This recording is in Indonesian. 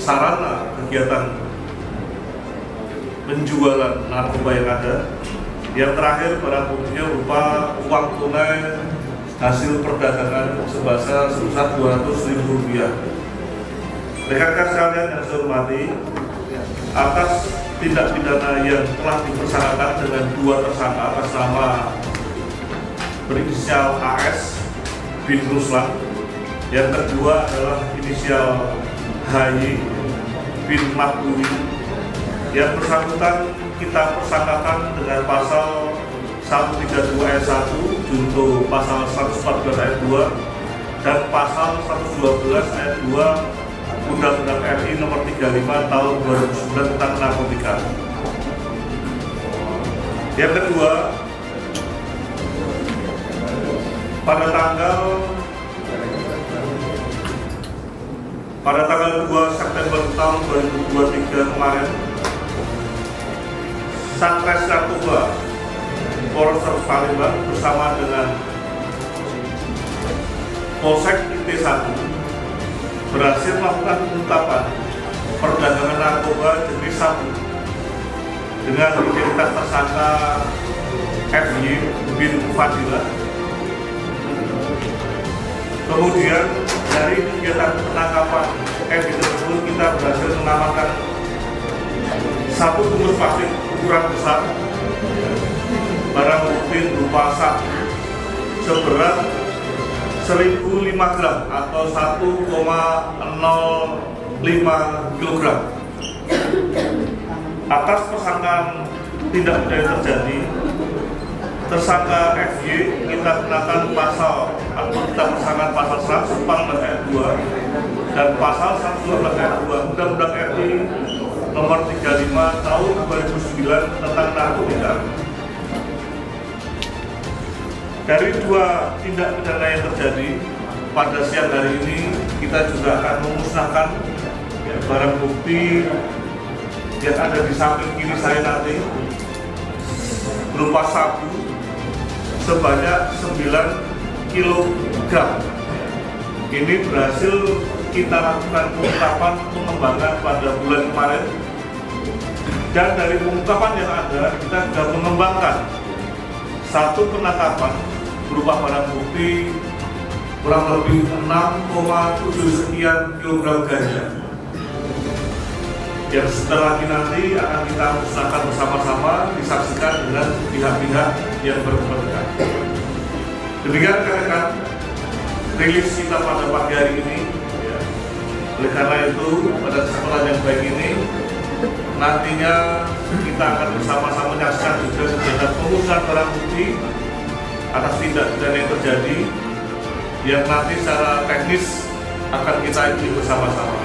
sarana kegiatan penjualan narkoba yang ada. Yang terakhir barang buktinya berupa uang tunai hasil perdagangan sebesar Rp200.000. Rekan-rekan sekalian yang saya hormati, atas tindak pidana yang telah dipersangkakan dengan dua tersangka atas nama berinisial AS bin Ruslan, yang kedua adalah inisial HY bin Makduri. Yang bersangkutan kita persangkakan dengan pasal 132 ayat 1 junto pasal 114 ayat 2 dan pasal 112 ayat 2 Undang-Undang RI nomor 35 tahun 2009 tentang narkotika. Yang kedua, pada tanggal 2 September tahun 2023 kemarin, Satres Narkoba Polres Palembang bersama dengan Polsek IT1 berhasil melakukan pengungkapan perdagangan narkoba jenis sabu dengan identitas tersangka FY bin Fadilah. Kemudian dari kegiatan penangkapan FY tersebut kita berhasil mengamankan satu bungkus plastik ukuran besar, barang bukti berupa sabu seberat 1.005 gram atau 1,05 kg. Atas persangkaan tindak pidana terjadi, tersangka FY kita kenakan pasal atau kita persangkaan pasal 114 ayat 2 dan pasal 112 ayat 2 Undang-Undang RI nomor 35 tahun 2009 tentang narkotika. Dari dua tindak pidana yang terjadi pada siang hari ini, kita juga akan memusnahkan barang bukti yang ada di samping kiri saya nanti berupa sabu sebanyak 9 kg. Ini berhasil kita lakukan pengungkapan pengembangan pada bulan kemarin, dan dari pengungkapan yang ada kita sudah mengembangkan satu penangkapan berupa barang bukti kurang lebih 6,7 sekian kilogram ganja yang setelah nanti akan kita musnahkan bersama-sama, disaksikan dengan pihak-pihak yang berkepentingan. Demikian rekan-rekan rilis kita pada pagi hari ini. Oleh karena itu, pada kesempatan yang baik ini, nantinya kita akan bersama-sama menyaksikan juga kegiatan pemusnahan barang bukti atas tindak pidana yang terjadi, yang nanti secara teknis akan kita ikuti bersama-sama.